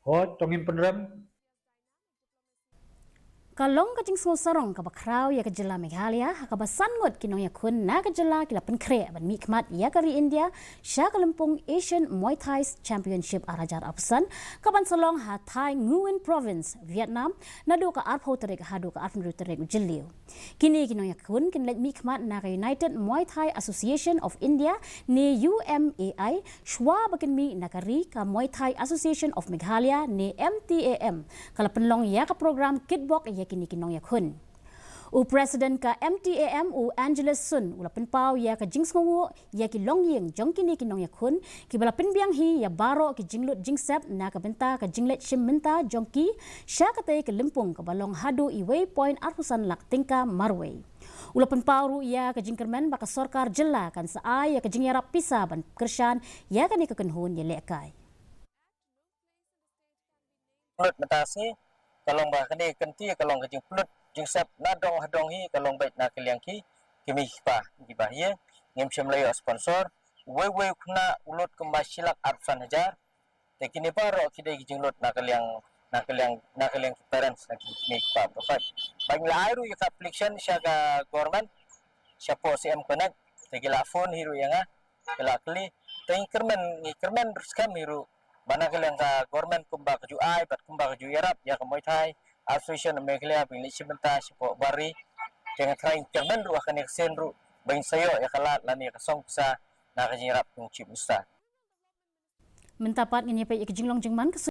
Hot tongin penrem Kalong kajing sarong ka bakraw ya kajela Meghalaya hakabasan ngut Nongïakhun Naka jela kila penkre ban Mihkhmat ya kari India sya kalempung Asian Muaythai Championship arajar apsan kaban salong ha Thai Ngut province Vietnam nadu ka arpho terik hadu ka arpho terik jeliu kini Nongïakhun kinlet Mihkhmat Naka United Muaythai Association of India ni UMAI shwa bakin mi nakari ka Muaythai Association of Meghalaya ni MTAM kala penlong ya ka program kitbok ya kini Nongïakhun. Presiden ka MTAM Angeles Sun ula penpau ya ka jingsngu ya ki longyeng jong kini Nongïakhun ki bala penbiang hi ya baro ki jinglut jingsep na ka benta ka jinglet shimenta jongki sya katay ke lempung ka balong hadu iway point arhusan lak tingka marway. Ula penpau ya ka jingkermen baka sorkar jela kan saay ya ka jingyarap pisa ban kersyan ya kan ikakenhun ya lekay. Matasi kalong bah kene kenti kalong kajing pulut jing sep nadong hadong hi kalong bait na kaliang ki kimi pa di bahye ngem semlayo sponsor we kuna ulot kembasilak arfan hajar te kini paro kidai jing lot na kaliang parents na kimi pa papat bang lairu ya application sya ga government sya po CM connect te gila phone hiru yang gila kli te kermen skam hiru bana kalian ka government kumba kaju ai bat kumba kaju yarap ya ka Muaythai Association of Meghalaya bin lisimenta sipo bari dengan train kermen ru akan eksen ru bang sayo ya kalat lani ka song sa na ka yarap ng chief minister Mentapat ngini pa ikijinglong jengman